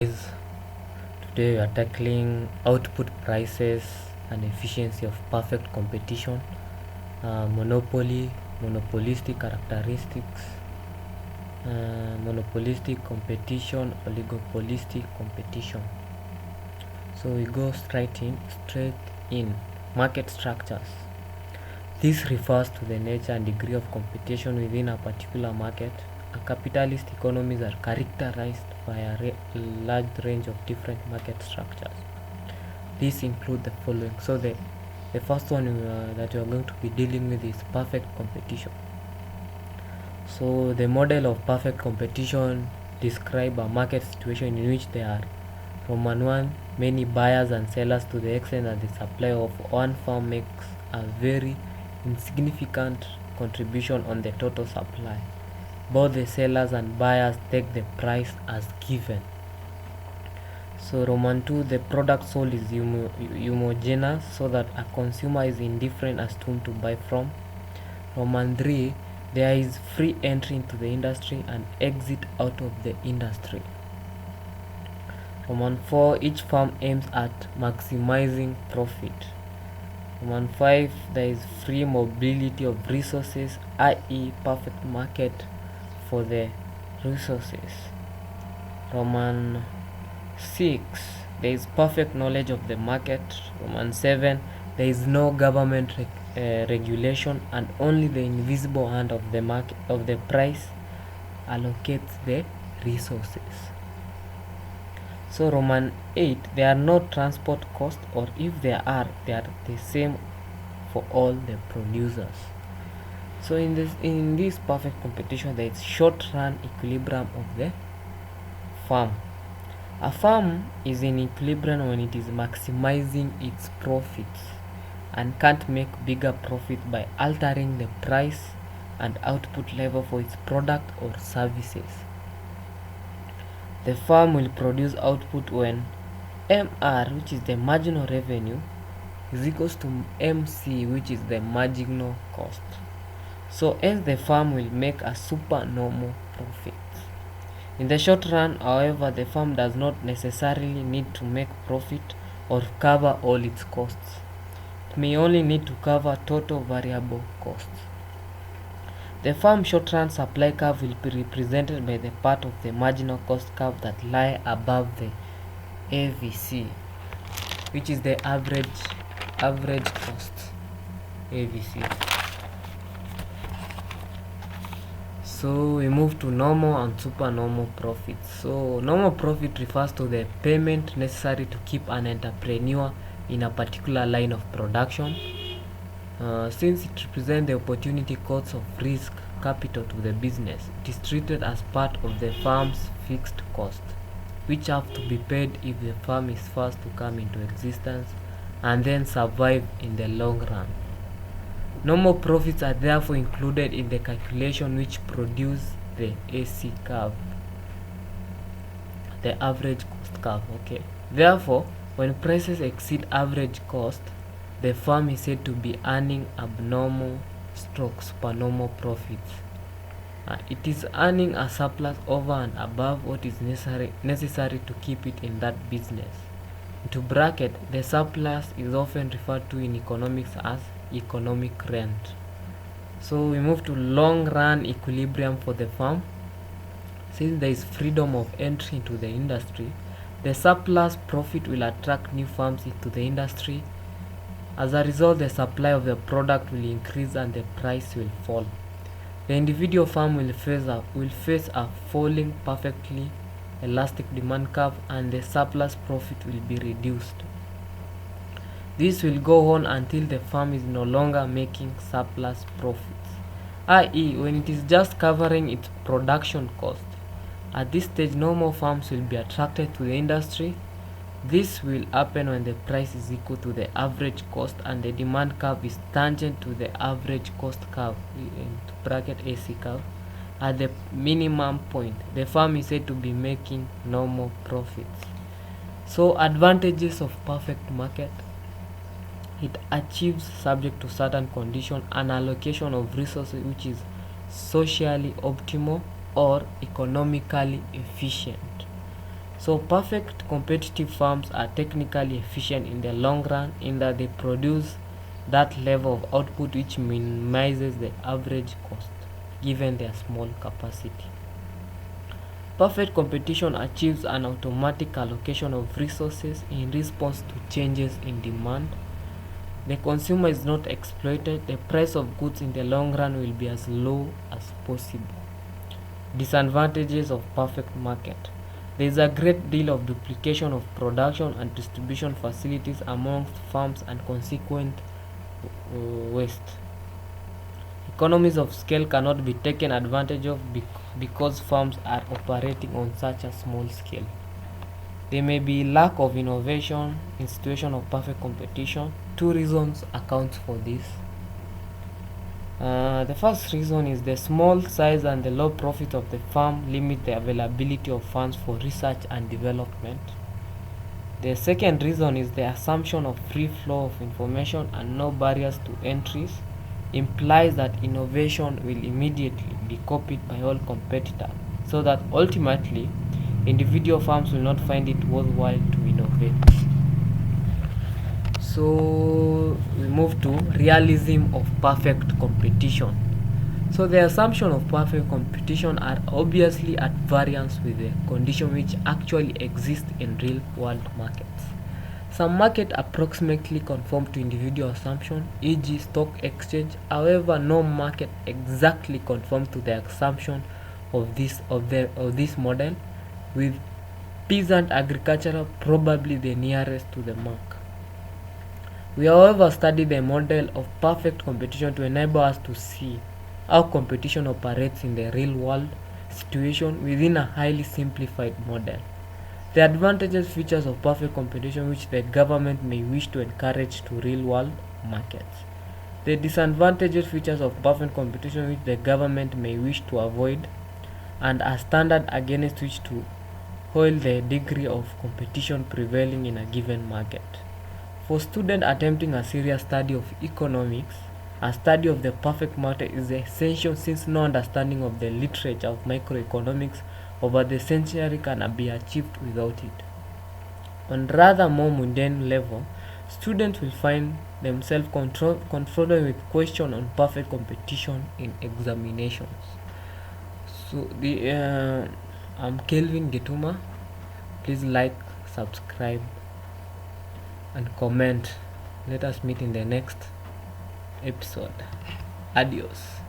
Today we are tackling output prices and efficiency of perfect competition, monopoly, monopolistic characteristics, monopolistic competition, oligopolistic competition. So we go straight in market structures. This refers to the nature and degree of competition within a particular market. Capitalist economies are characterized by a large range of different market structures. These include the following. So the first one that we are going to be dealing with is perfect competition. So the model of perfect competition describes a market situation in which there are, from one, many buyers and sellers to the extent that the supply of one firm makes a very insignificant contribution on the total supply. Both the sellers and buyers take the price as given. So Roman 2, the product sold is homogeneous so that a consumer is indifferent as to whom to buy from. Roman 3, there is free entry into the industry and exit out of the industry. Roman 4, each firm aims at maximizing profit. Roman 5, there is free mobility of resources, i.e. perfect market for the resources. Roman 6, there is perfect knowledge of the market. Roman 7, there is no government regulation and only the invisible hand of the market of the price allocates the resources. So Roman 8, there are no transport costs, or if there are, they are the same for all the producers. So in this perfect competition, there is short run equilibrium of the firm. A firm is in equilibrium when it is maximizing its profits and can't make bigger profit by altering the price and output level for its product or services. The firm will produce output when MR, which is the marginal revenue, is equals to MC, which is the marginal cost. So hence the firm will make a supernormal profit. In the short run, however, the firm does not necessarily need to make profit or cover all its costs. It may only need to cover total variable costs. The firm short run supply curve will be represented by the part of the marginal cost curve that lie above the AVC, which is the average cost, AVC. So we move to normal and supernormal profit. So normal profit refers to the payment necessary to keep an entrepreneur in a particular line of production. Since it represents the opportunity cost of risk capital to the business, it is treated as part of the firm's fixed cost, which have to be paid if the firm is first to come into existence and then survive in the long run. Normal profits are therefore included in the calculation which produce the AC curve, the average cost curve. Okay. Therefore, when prices exceed average cost, the firm is said to be earning abnormal supernormal profits. It is earning a surplus over and above what is necessary to keep it in that business. To bracket, the surplus is often referred to in economics as economic rent. So we move to long run equilibrium for the firm. Since there is freedom of entry into the industry, the surplus profit will attract new firms into the industry. As a result, the supply of the product will increase and the price will fall. The individual firm will face a falling perfectly elastic demand curve and the surplus profit will be reduced. This will go on until the firm is no longer making surplus profits, i.e. when it is just covering its production cost. At this stage, no more firms will be attracted to the industry. This will happen when the price is equal to the average cost and the demand curve is tangent to the average cost curve, into bracket AC curve. At the minimum point, the firm is said to be making normal profits. So advantages of perfect market: it achieves, subject to certain conditions, an allocation of resources which is socially optimal or economically efficient. So perfect competitive farms are technically efficient in the long run in that they produce that level of output which minimizes the average cost given their small capacity. Perfect competition achieves an automatic allocation of resources in response to changes in demand. The consumer is not exploited. The price of goods in the long run will be as low as possible. Disadvantages of perfect market. There is a great deal of duplication of production and distribution facilities amongst farms and consequent waste. Economies of scale cannot be taken advantage of because farms are operating on such a small scale. There may be lack of innovation in situation of perfect competition. Two reasons account for this. The first reason is the small size and the low profit of the farm limit the availability of funds for research and development. The second reason is the assumption of free flow of information and no barriers to entries implies that innovation will immediately be copied by all competitors, so that ultimately individual farms will not find it worthwhile to innovate. So we move to realism of perfect competition. So the assumption of perfect competition are obviously at variance with the condition which actually exist in real world markets. Some market approximately conform to individual assumption, e.g. stock exchange. However, no market exactly conforms to the assumption of this model, with peasant agriculture probably the nearest to the mark. We however study the model of perfect competition to enable us to see how competition operates in the real world situation within a highly simplified model. The advantages features of perfect competition which the government may wish to encourage to real world markets. The disadvantages features of perfect competition which the government may wish to avoid, and a standard against which to hold the degree of competition prevailing in a given market. For students attempting a serious study of economics, a study of the perfect market is essential since no understanding of the literature of microeconomics over the century can be achieved without it. On rather more mundane level, students will find themselves confronted with questions on perfect competition in examinations. So I'm Kelvin Getuma. Please like, subscribe, and comment. Let us meet in the next episode. Adios.